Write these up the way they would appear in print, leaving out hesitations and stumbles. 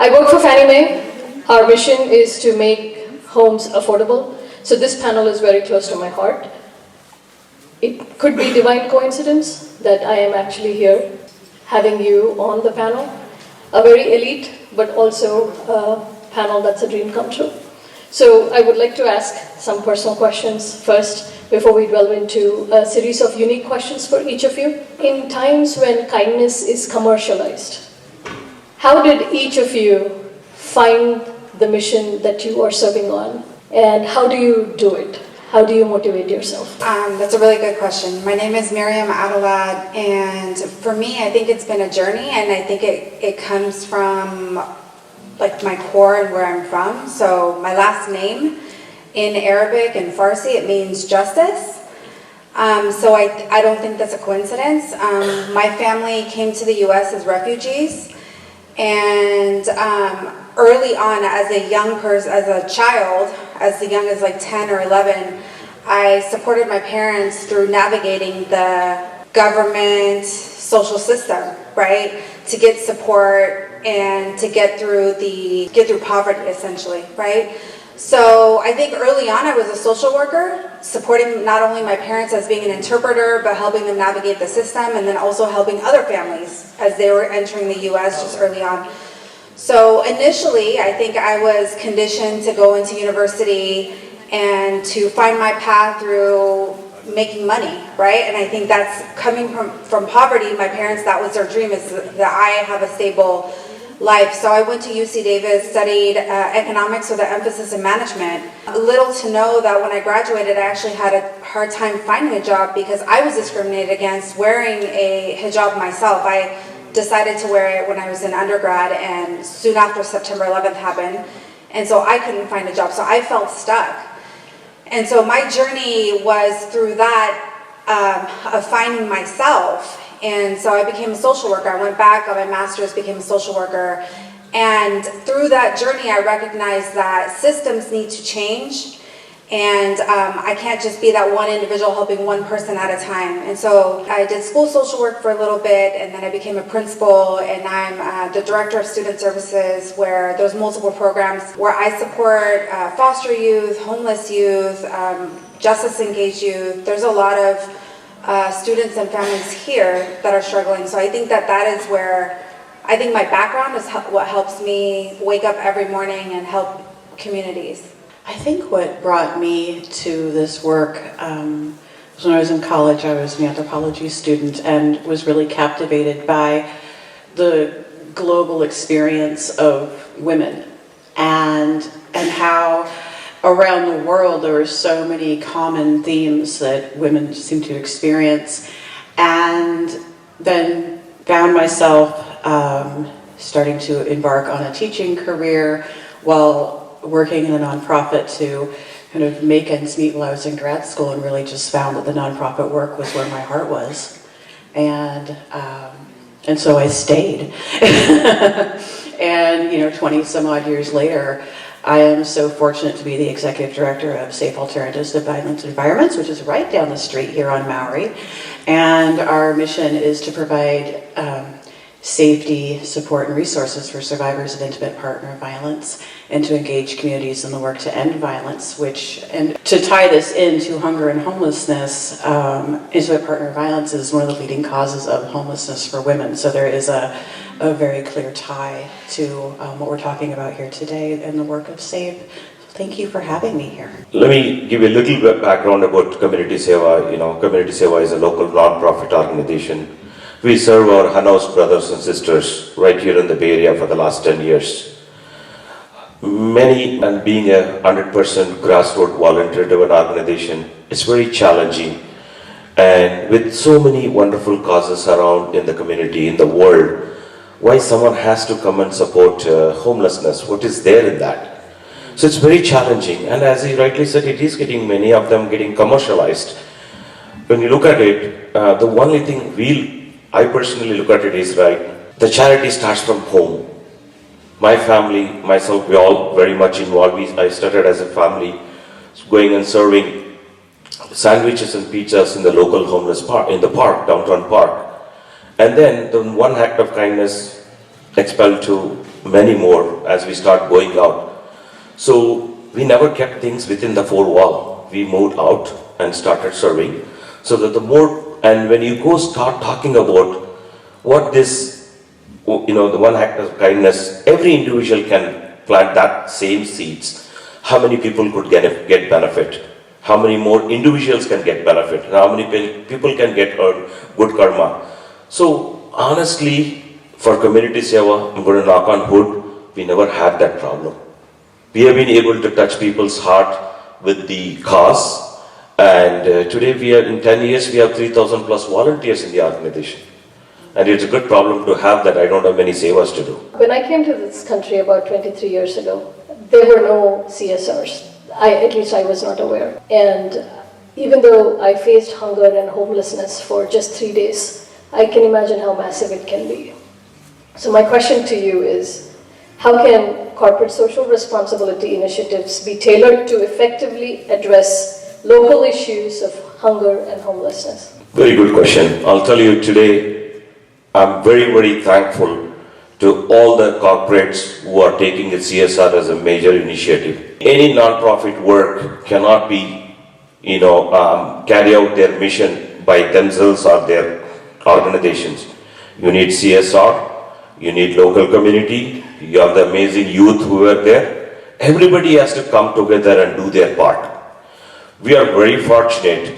I work for Fannie Mae. Our mission is to make homes affordable. So this panel is very close to my heart. It could be divine coincidence that I am actually here having you on the panel. A very elite, but also a panel that's a dream come true. So I would like to ask some personal questions first before we delve into a series of unique questions for each of you. In times when kindness is commercialized, how did each of you find the mission that you are serving on? And how do you do it? How do you motivate yourself? That's a really good question. My name is Maryam, Adalat, and for me, I think it's been a journey, and I think it comes from like my core and where I'm from. So my last name in Arabic and Farsi, it means justice. So I don't think that's a coincidence. My family came to the US as refugees, and early on as a young person, as a child, as young as like 10 or 11, I supported my parents through navigating the government social system, right? To get support and to get through poverty, essentially, right? So I think early on I was a social worker, supporting not only my parents as being an interpreter, but helping them navigate the system, and then also helping other families as they were entering the US just early on. So initially, I think I was conditioned to go into university and to find my path through making money, right? And I think that's coming from poverty. My parents, that was their dream, is that I have a stable life. So I went to UC Davis, studied economics with an emphasis in management. Little to know that when I graduated, I actually had a hard time finding a job because I was discriminated against wearing a hijab myself. I decided to wear it when I was in undergrad, and soon after September 11th happened, and so I couldn't find a job, so I felt stuck. And so my journey was through that of finding myself, and so I became a social worker. I went back, got my master's, became a social worker, and through that journey I recognized that systems need to change, and I can't just be that one individual helping one person at a time. And so I did school social work for a little bit, and then I became a principal, and I'm the director of student services, where there's multiple programs where I support foster youth, homeless youth, justice engaged youth. There's a lot of students and families here that are struggling. So I think that is where, I think my background is what helps me wake up every morning and help communities. I think what brought me to this work was when I was in college. I was an anthropology student and was really captivated by the global experience of women and how around the world there were so many common themes that women seem to experience, and then found myself starting to embark on a teaching career while working in a nonprofit to kind of make ends meet while I was in grad school, and really just found that the nonprofit work was where my heart was. And so I stayed. And 20 some odd years later, I am so fortunate to be the executive director of Safe Alternatives to Violent Environments, which is right down the street here on Maui. And our mission is to provide safety, support, and resources for survivors of intimate partner violence, and to engage communities in the work to end violence, and to tie this into hunger and homelessness. Intimate partner violence is one of the leading causes of homelessness for women, so there is a very clear tie to what we're talking about here today and the work of SAVE. Thank you for having me here. Let me give you a little bit background about Community Seva. Community Seva is a local non-profit organization. We serve our unhoused brothers and sisters right here in the Bay Area for the last 10 years. And being a 100% grassroots volunteer-driven organization, it's very challenging. And with so many wonderful causes around in the community, in the world, why someone has to come and support homelessness? What is there in that? So it's very challenging. And as he rightly said, it is many of them getting commercialized. When you look at it, the only thing I personally look at it is, right, the charity starts from home. My family, myself, we all very much involved. I started as a family, going and serving sandwiches and pizzas in the local homeless park, in the park, downtown park. And then the one act of kindness expelled to many more as we start going out. So we never kept things within the four wall. We moved out and started serving. So that the more, and when you go start talking about what this, the one act of kindness, every individual can plant that same seeds. How many people could get benefit? How many more individuals can get benefit? How many people can get good karma? So honestly, for community seva, I'm going to knock on wood, we never had that problem. We have been able to touch people's heart with the cause, and today we are, in 10 years, we have 3,000 plus volunteers in the organization. And it's a good problem to have that I don't have many sevas to do. When I came to this country about 23 years ago, there were no CSRs. At least I was not aware. And even though I faced hunger and homelessness for just 3 days, I can imagine how massive it can be. So my question to you is, how can corporate social responsibility initiatives be tailored to effectively address local issues of hunger and homelessness? Very good question. I'll tell you today, I'm very, very thankful to all the corporates who are taking the CSR as a major initiative. Any non-profit work cannot be, carry out their mission by themselves or their organizations. You need CSR, you need local community, you have the amazing youth who are there. Everybody has to come together and do their part. We are very fortunate,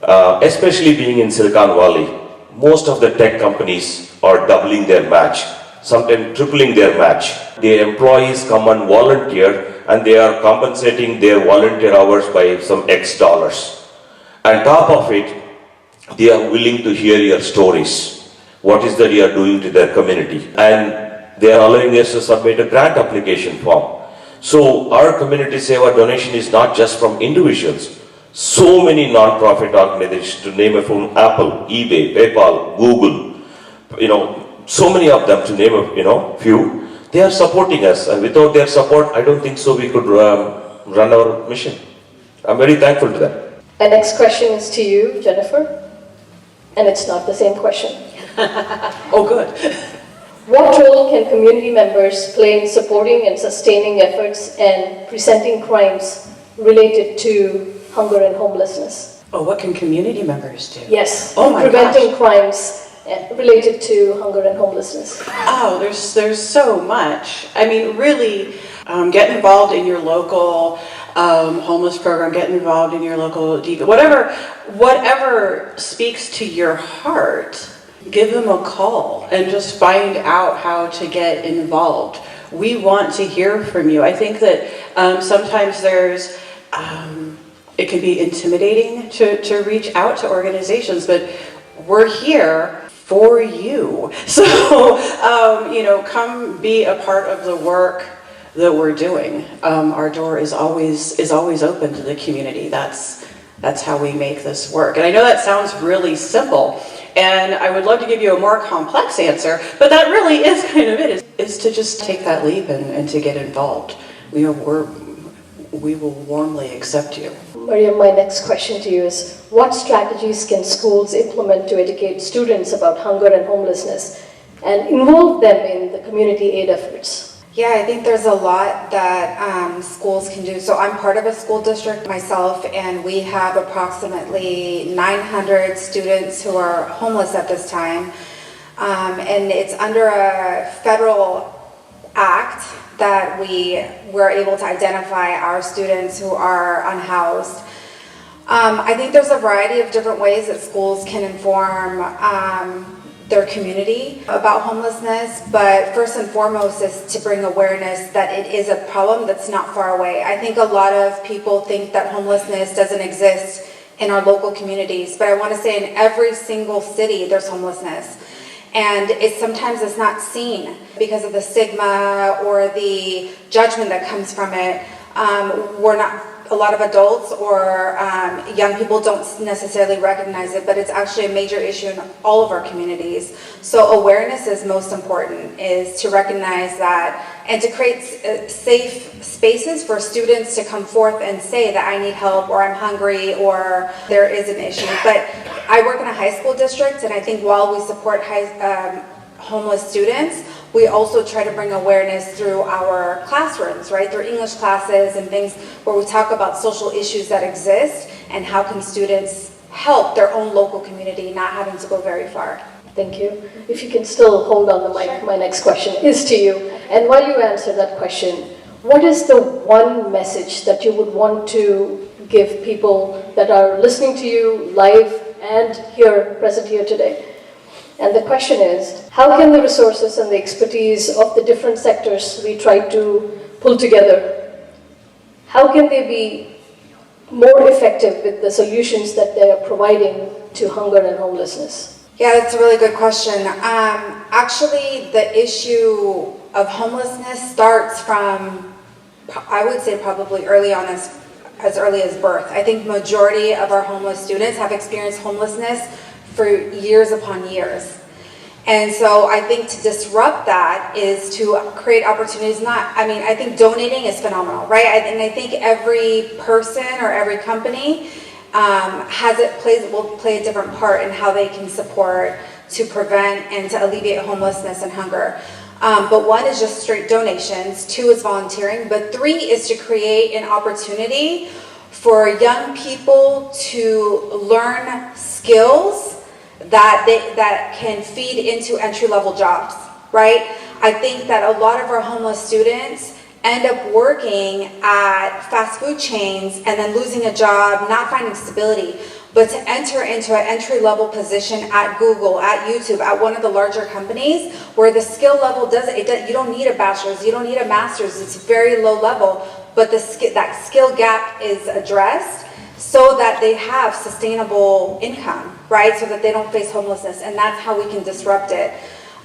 especially being in Silicon Valley. Most of the tech companies are doubling their match, sometimes tripling their match. Their employees come and volunteer, and they are compensating their volunteer hours by some X dollars. On top of it, they are willing to hear your stories. What is that you are doing to their community? And they are allowing us to submit a grant application form. So our community seva donation is not just from individuals. So many non-profit organizations, to name a few, Apple, eBay, PayPal, Google, so many of them, to name a few, they are supporting us. And without their support, I don't think so we could run our mission. I'm very thankful to them. My next question is to you, Jennifer, and it's not the same question. Oh, good. What role can community members play in supporting and sustaining efforts and presenting crimes related to hunger and homelessness? Oh, what can community members do? Yes, Oh my preventing gosh. crimes related to hunger and homelessness. Oh, there's so much. I mean, really, get involved in your local homeless program, get involved in your local DV, whatever speaks to your heart, give them a call and just find out how to get involved. We want to hear from you. I think that sometimes there's, it can be intimidating to reach out to organizations, but we're here for you. So, come be a part of the work that we're doing. Our door is always open to the community. That's how we make this work. And I know that sounds really simple, and I would love to give you a more complex answer, but that really is kind of it, is to just take that leap and to get involved. We will warmly accept you. Maryam, my next question to you is, what strategies can schools implement to educate students about hunger and homelessness and involve them in the community aid efforts? Yeah, I think there's a lot that schools can do. So I'm part of a school district myself, and we have approximately 900 students who are homeless at this time. And it's under a federal act that we were able to identify our students who are unhoused. I think there's a variety of different ways that schools can inform their community about homelessness, but first and foremost is to bring awareness that it is a problem that's not far away. I think a lot of people think that homelessness doesn't exist in our local communities, but I want to say in every single city there's homelessness. And sometimes it's not seen because of the stigma or the judgment that comes from it. A lot of adults or young people don't necessarily recognize it, but it's actually a major issue in all of our communities. So awareness is most important, is to recognize that and to create safe spaces for students to come forth and say that I need help or I'm hungry or there is an issue. But I work in a high school district, and I think while we support homeless students, we also try to bring awareness through our classrooms, right? Through English classes and things where we talk about social issues that exist and how can students help their own local community, not having to go very far. Thank you. If you can still hold on the mic, Sure. my next question is to you. And while you answer that question, what is the one message that you would want to give people that are listening to you live and here, present here today? And the question is, how can the resources and the expertise of the different sectors we try to pull together, how can they be more effective with the solutions that they are providing to hunger and homelessness? Yeah, that's a really good question. Actually, the issue of homelessness starts from, I would say probably early on, as early as birth. I think majority of our homeless students have experienced homelessness for years upon years. And so I think to disrupt that is to create opportunities. I think donating is phenomenal, right? And I think every person or every company will play a different part in how they can support to prevent and to alleviate homelessness and hunger. But one is just straight donations, 2 is volunteering, but 3 is to create an opportunity for young people to learn skills that can feed into entry-level jobs, right? I think that a lot of our homeless students end up working at fast food chains and then losing a job, not finding stability. But to enter into an entry-level position at Google, at YouTube, at one of the larger companies, where the skill level you don't need a bachelor's, you don't need a master's, it's very low level, but that skill gap is addressed so that they have sustainable income, right? So that they don't face homelessness, and that's how we can disrupt it.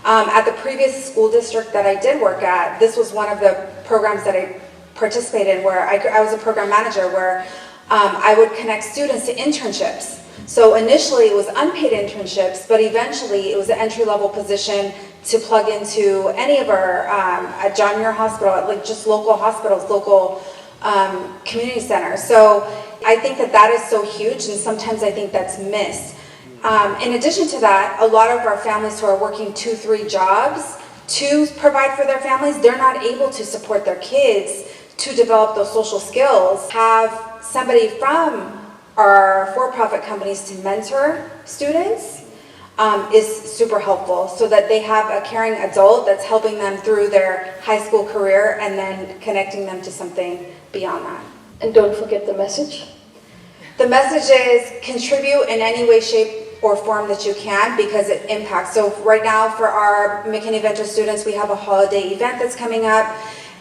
At the previous school district that I did work at, this was one of the programs that I participated in, where I was a program manager, where I would connect students to internships. So initially it was unpaid internships, but eventually it was an entry-level position to plug into any of our, at John Muir Hospital, like just local hospitals, local community centers. So I think that is so huge, and sometimes I think that's missed. In addition to that, a lot of our families who are working 2-3 jobs to provide for their families, they're not able to support their kids to develop those social skills. Have somebody from our for-profit companies to mentor students is super helpful, so that they have a caring adult that's helping them through their high school career and then connecting them to something beyond that. And don't forget the message. The message is contribute in any way, shape, or form that you can, because it impacts. So right now for our McKinney Venture students, we have a holiday event that's coming up,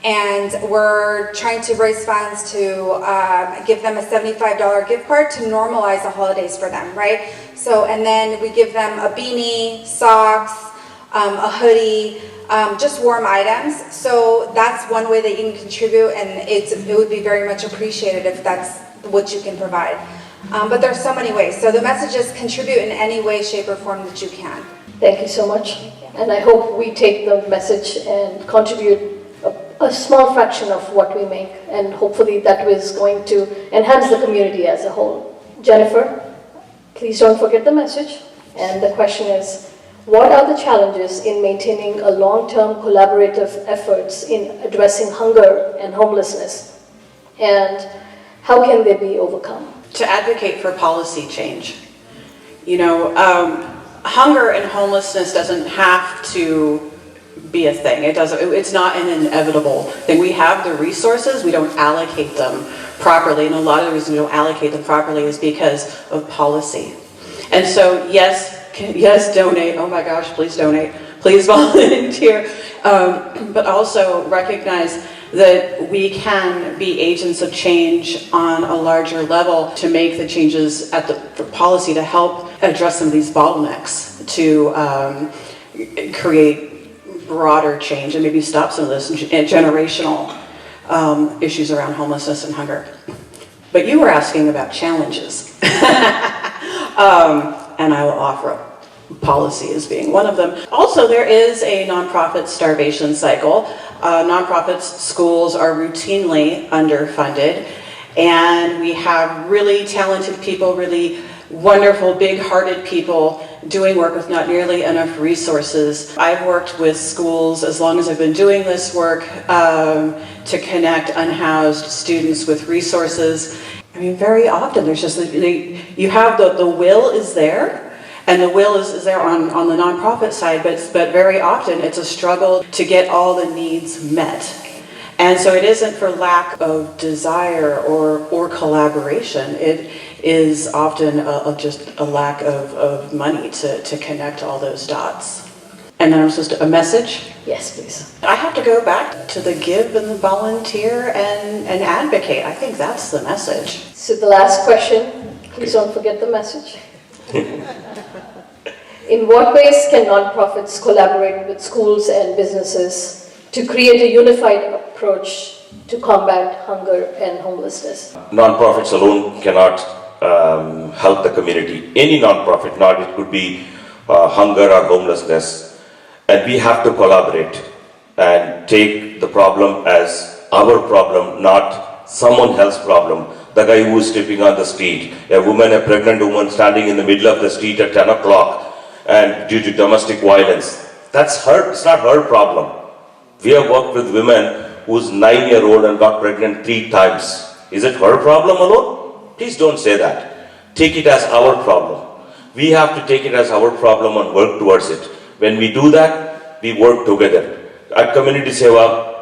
and we're trying to raise funds to give them a $75 gift card to normalize the holidays for them, right? So, and then we give them a beanie, socks, a hoodie, just warm items. So that's one way that you can contribute, and it would be very much appreciated if that's what you can provide. But there's so many ways. So the message is contribute in any way, shape, or form that you can. Thank you so much. And I hope we take the message and contribute a small fraction of what we make, and hopefully that is going to enhance the community as a whole. Jennifer, please don't forget the message. And the question is, what are the challenges in maintaining a long-term collaborative efforts in addressing hunger and homelessness? And how can they be overcome? To advocate for policy change. You know, hunger and homelessness doesn't have to be a thing. It's not an inevitable thing. We have the resources, we don't allocate them properly, and a lot of the reason we don't allocate them properly is because of policy. And so yes, donate. Oh my gosh, please donate. Please volunteer. But also recognize that we can be agents of change on a larger level to make the changes for policy to help address some of these bottlenecks, to create broader change and maybe stop some of this generational issues around homelessness and hunger. But you were asking about challenges. And I will offer up policy as being one of them. Also, there is a nonprofit starvation cycle. Nonprofits, schools are routinely underfunded, and we have really talented people, really wonderful, big-hearted people doing work with not nearly enough resources. I've worked with schools as long as I've been doing this work to connect unhoused students with resources. I mean, very often there's just, you have the will is there, and the will is there on the nonprofit side, but very often it's a struggle to get all the needs met. And so it isn't for lack of desire or collaboration. It is often just a lack of money to connect all those dots. And then I'm supposed to, a message? Yes, please. I have to go back to the give and the volunteer and advocate. I think that's the message. So the last question, please don't forget the message. In what ways can nonprofits collaborate with schools and businesses to create a unified approach to combat hunger and homelessness? Nonprofits alone cannot help the community. Any nonprofit, not it could be hunger or homelessness. And we have to collaborate and take the problem as our problem, not someone else's problem. The guy who is sleeping on the street, a pregnant woman standing in the middle of the street at 10 o'clock and due to domestic violence. That's her, it's not her problem. We have worked with women who's 9-year-old and got pregnant 3 times. Is it her problem alone? Please don't say that. Take it as our problem. We have to take it as our problem and work towards it. When we do that, we work together. At Community Seva,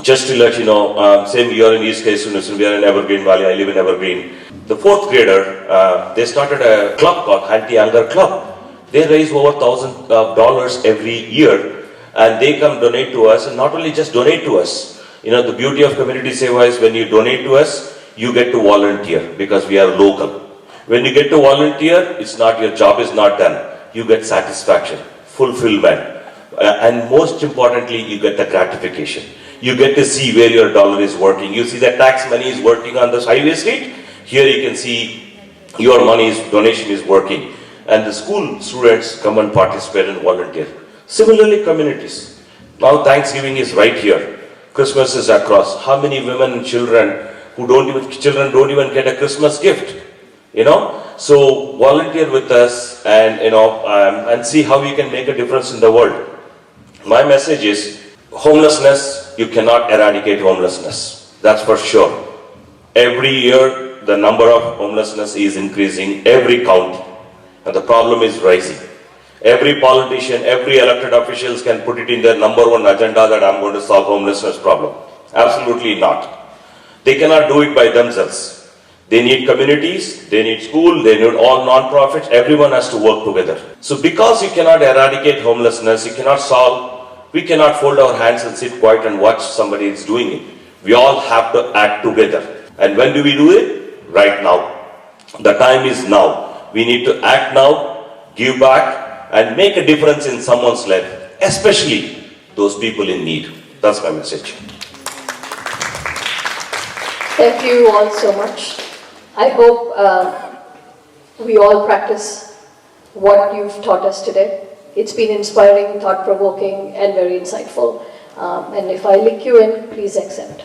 just to let you know, same year in East Case, we are in Evergreen Valley, I live in Evergreen. The 4th grader, they started a club called Anti-Hunger Club. They raise over $1,000 every year, and they come donate to us, and not only just donate to us. You know, the beauty of Community Seva is when you donate to us, you get to volunteer because we are local. When you get to volunteer, it's not, your job is not done. You get satisfaction, fulfillment, and most importantly, you get the gratification. You get to see where your dollar is working. You see that tax money is working on this highway street. Here you can see your money's donation is working. And the school students come and participate and volunteer. Similarly, communities. Now Thanksgiving is right here. Christmas is across. How many women and children who don't even get a Christmas gift? You know? So volunteer with us and, and see how we can make a difference in the world. My message is, homelessness, you cannot eradicate homelessness. That's for sure. Every year, the number of homelessness is increasing, every county. And the problem is rising. Every politician, every elected officials can put it in their #1 agenda that I'm going to solve homelessness problem. Absolutely not. They cannot do it by themselves. They need communities, they need school, they need all non-profits, everyone has to work together. So because you cannot eradicate homelessness, you cannot solve, we cannot fold our hands and sit quiet and watch somebody is doing it. We all have to act together. And when do we do it? Right now. The time is now. We need to act now, give back, and make a difference in someone's life, especially those people in need. That's my message. Thank you all so much. I hope we all practice what you've taught us today. It's been inspiring, thought-provoking, and very insightful. And if I link you in, please accept.